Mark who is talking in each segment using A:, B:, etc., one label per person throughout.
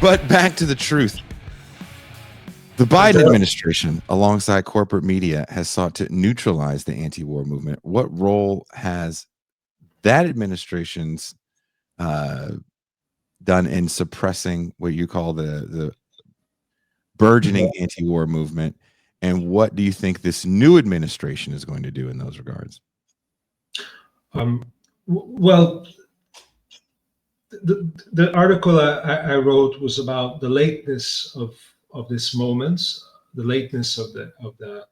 A: But back to the truth. The Biden administration, alongside corporate media, has sought to neutralize the anti-war movement. What role has that administration's done in suppressing what you call the burgeoning anti-war movement? And what do you think this new administration is going to do in those regards?
B: Well, the article I wrote was about the lateness of this moment, the lateness of the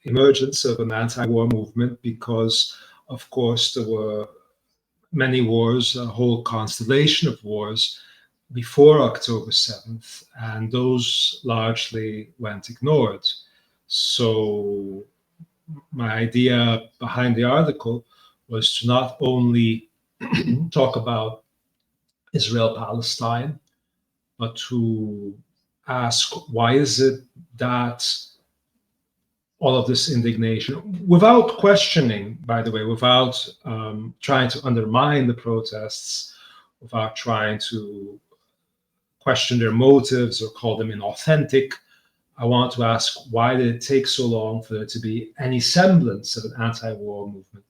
B: emergence of an anti-war movement, because of course there were many wars, a whole constellation of wars before October 7th, and those largely went ignored. So my idea behind the article was to not only talk about Israel-Palestine, but to ask, why is it that all of this indignation, without questioning, by the way, without trying to undermine the protests, without trying to question their motives or call them inauthentic, I want to ask, why did it take so long for there to be any semblance of an anti-war movement,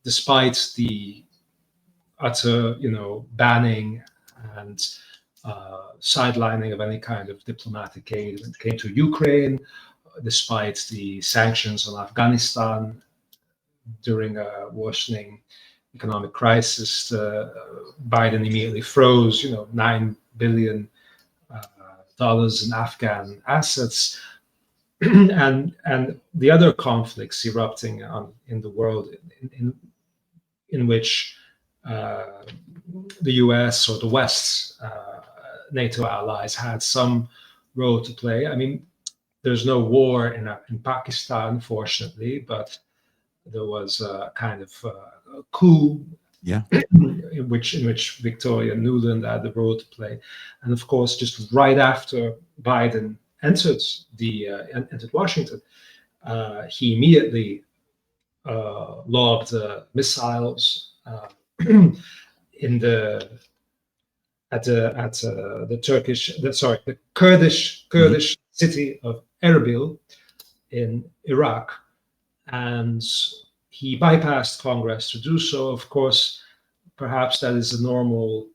B: despite the utter, banning and sidelining of any kind of diplomatic aid when it came to Ukraine, despite the sanctions on Afghanistan during a worsening economic crisis. Biden immediately froze, $9 billion in Afghan assets, and the other conflicts erupting in the world in which the US or the West's NATO allies had some role to play. I mean, there's no war in Pakistan, fortunately, but there was a kind of a coup, in which Victoria Nuland had the role to play, and of course, just right after Biden entered Washington, he immediately lobbed missiles in the Kurdish city of Erbil in Iraq, and he bypassed Congress to do so. Of course, perhaps that is a normal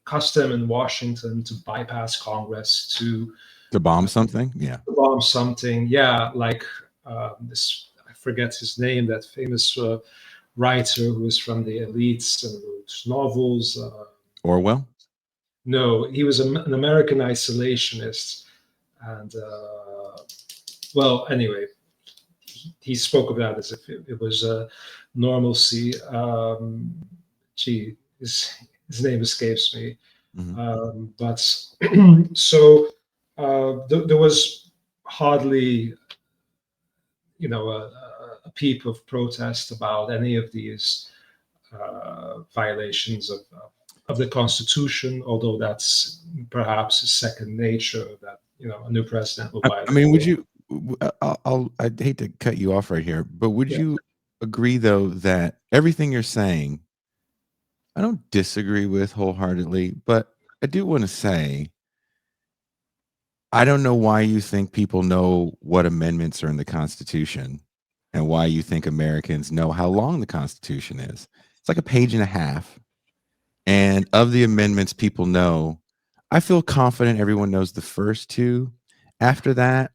B: custom in Washington, to bypass Congress to
A: bomb something.
B: Like this, I forget his name, that famous writer who was from the elites and wrote novels.
A: Orwell?
B: No, he was an American isolationist, and anyway, he spoke of that as if it was a normalcy. His name escapes me. But so there was hardly, a peep of protest about any of these violations of the Constitution, although that's perhaps second nature, that a new president will violate.
A: I mean, would you? I'd hate to cut you off right here, but would you agree, though, that everything you're saying, I don't disagree with wholeheartedly, but I do want to say, I don't know why you think people know what amendments are in the Constitution and why you think Americans know how long the Constitution is. It's like a page and a half. And of the amendments people know, I feel confident everyone knows the first two. After that,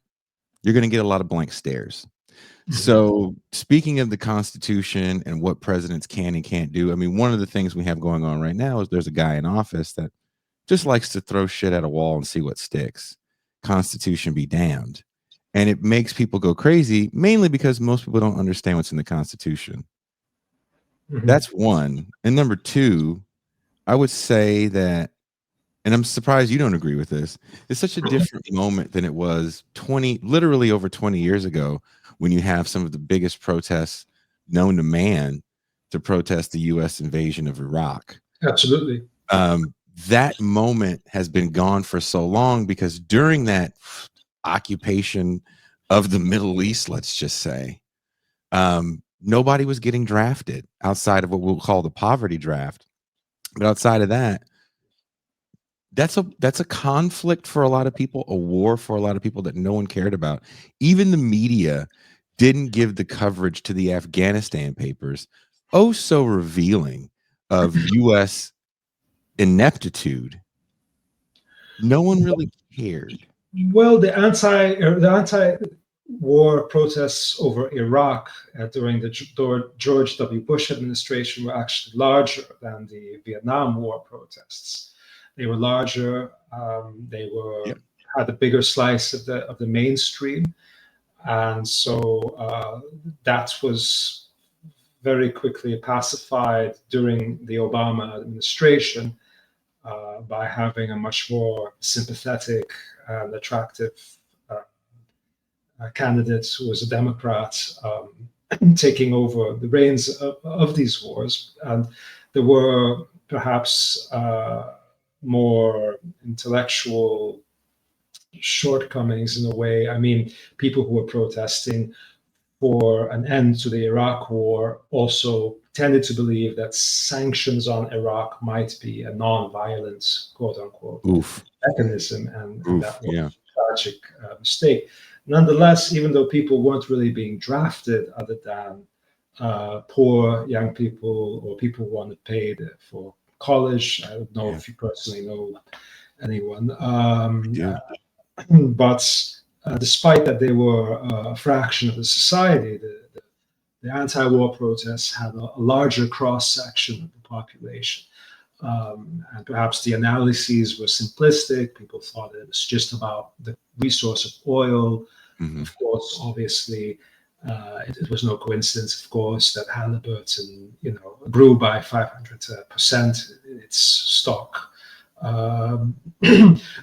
A: you're going to get a lot of blank stares. So speaking of the Constitution and what presidents can and can't do, I mean, one of the things we have going on right now is there's a guy in office that just likes to throw shit at a wall and see what sticks. Constitution be damned. And it makes people go crazy, mainly because most people don't understand what's in the Constitution. That's one. And number two, I would say that, and I'm surprised you don't agree with this, it's such a different moment than it was literally over 20 years ago, when you have some of the biggest protests known to man to protest the U.S. invasion of Iraq.
B: Absolutely.
A: That moment has been gone for so long, because during that occupation of the Middle East, let's just say, nobody was getting drafted outside of what we'll call the poverty draft. But outside of that, that's a conflict for a lot of people, a war for a lot of people that no one cared about. Even the media didn't give the coverage to the Afghanistan papers. Oh, so revealing of U.S. ineptitude. No one really cared.
B: Well, the anti-war protests over Iraq during the George W. Bush administration were actually larger than the Vietnam War protests. They were larger. They were
A: Yep.
B: had a bigger slice of the mainstream, and so that was very quickly pacified during the Obama administration by having a much more sympathetic and attractive uh, candidate who was a Democrat taking over the reins of these wars. And there were perhaps more intellectual shortcomings in a way. I mean, people who were protesting for an end to the Iraq war also tended to believe that sanctions on Iraq might be a non-violent, quote unquote,
A: Oof.
B: mechanism, and
A: Oof.
B: that was
A: Yeah.
B: a tragic mistake. Nonetheless, even though people weren't really being drafted other than poor young people or people who wanted paid for college, I don't know
A: Yeah.
B: if you personally know anyone.
A: I do.
B: But despite that they were a fraction of the society, the anti-war protests had a larger cross-section of the population. And perhaps the analyses were simplistic. People thought it was just about the resource of oil.
A: Mhm.
B: Of course, obviously, it was no coincidence, of course, that Halliburton, grew by 500% in its stock um,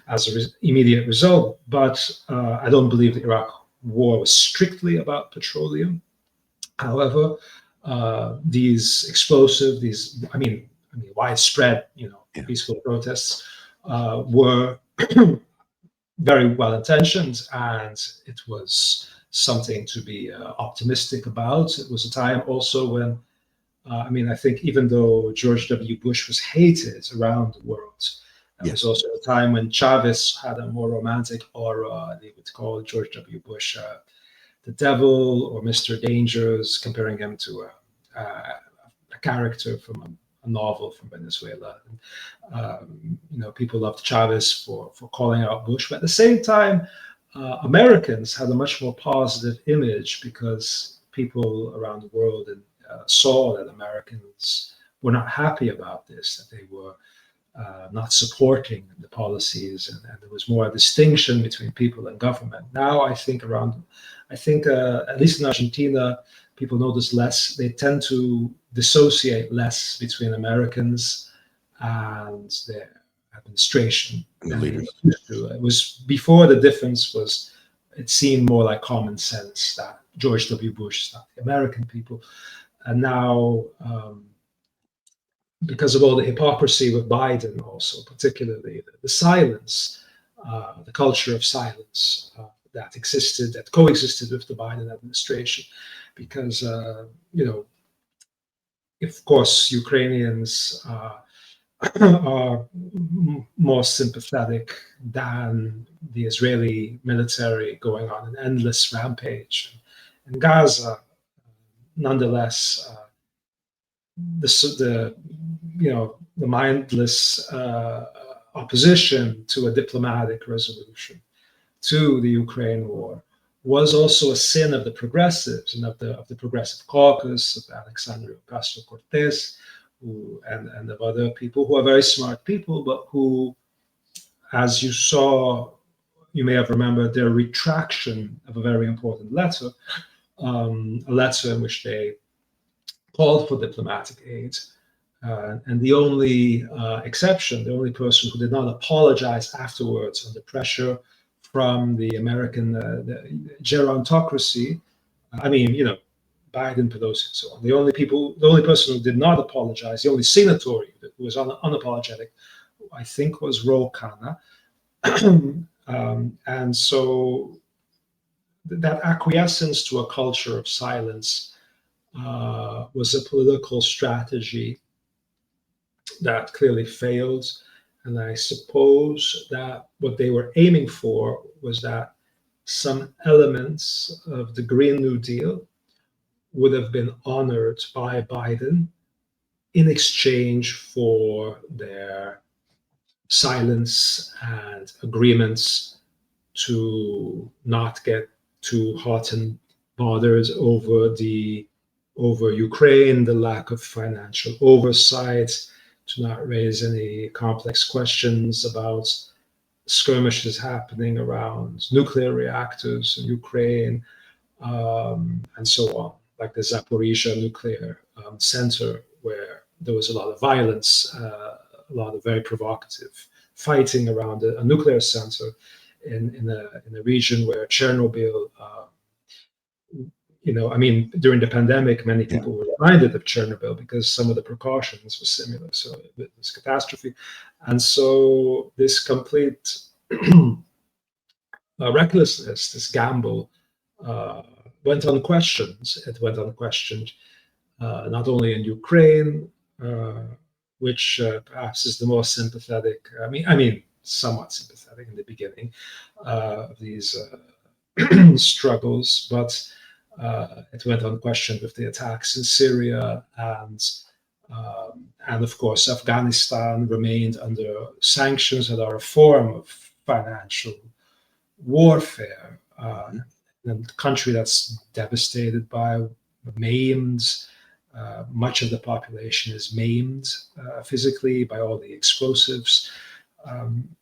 B: as an immediate result. But I don't believe the Iraq war was strictly about petroleum. However, these explosive, widespread,
A: Yeah.
B: peaceful protests were very well intentioned, and it was something to be optimistic about. It was a time also when, I think even though George W. Bush was hated around the world, it was
A: Yes.
B: also a time when Chavez had a more romantic aura. They would call George W. Bush the devil or Mr. Dangerous, comparing him to a character from a novel from Venezuela. People loved Chavez for calling out Bush, but at the same time, Americans had a much more positive image because people around the world saw that Americans were not happy about this, that they were not supporting the policies, and there was more a distinction between people and government. Now, at least in Argentina, people notice less. They tend to dissociate less between Americans and their administration
A: And the
B: than they
A: leaders.
B: used to. It was before the difference was. It seemed more like common sense that George W. Bush is not the American people, and now. Because of all the hypocrisy with Biden, also particularly the silence, the culture of silence that coexisted with the Biden administration, because of course Ukrainians are more sympathetic than the Israeli military going on an endless rampage in Gaza. Nonetheless, the mindless opposition to a diplomatic resolution to the Ukraine war was also a sin of the progressives and of the progressive caucus of Alexandria Ocasio-Cortez, and of other people who are very smart people, but who, as you may have remembered their retraction of a very important letter, a letter in which they called for diplomatic aid. And the only exception, the only person who did not apologize afterwards under pressure from the American the gerontocracy, Biden, Pelosi, and so on. The only person who did not apologize, the only signatory who was unapologetic, I think, was Ro Khanna. And so that acquiescence to a culture of silence was a political strategy that clearly failed. And I suppose that what they were aiming for was that some elements of the Green New Deal would have been honored by Biden in exchange for their silence and agreements to not get too hot and bothered over Ukraine, the lack of financial oversight, to not raise any complex questions about skirmishes happening around nuclear reactors in Ukraine, and so on, like the Zaporizhia nuclear center, where there was a lot of violence, a lot of very provocative fighting around a nuclear center in a region where Chernobyl, I mean, during the pandemic, many
A: Yeah.
B: people were reminded of Chernobyl because some of the precautions were similar. So it was catastrophe. And so this complete recklessness, this gamble, went unquestioned. It went unquestioned not only in Ukraine, which perhaps is the most sympathetic. I mean, somewhat sympathetic in the beginning of these struggles, but it went unquestioned with the attacks in Syria, and of course Afghanistan remained under sanctions that are a form of financial warfare. And a country that's devastated by maimed. Much of the population is maimed physically by all the explosives.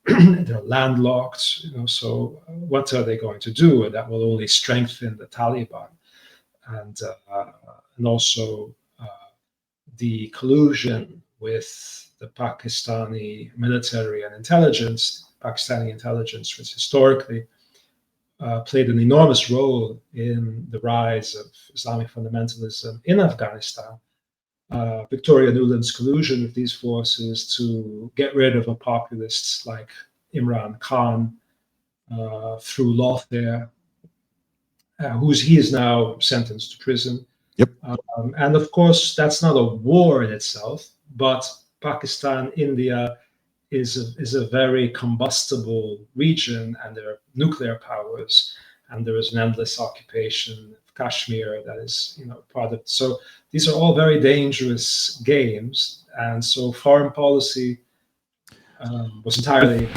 B: They're landlocked, so what are they going to do? And that will only strengthen the Taliban. And also the collusion with the Pakistani military and intelligence, Pakistani intelligence, which historically played an enormous role in the rise of Islamic fundamentalism in Afghanistan. Victoria Nuland's collusion with these forces to get rid of a populist like Imran Khan through lawfare, he is now sentenced to prison.
A: Yep.
B: And of course, that's not a war in itself, but Pakistan, India is a very combustible region, and there are nuclear powers, and there is an endless occupation of Kashmir that is, part of. So these are all very dangerous games, and so foreign policy was entirely.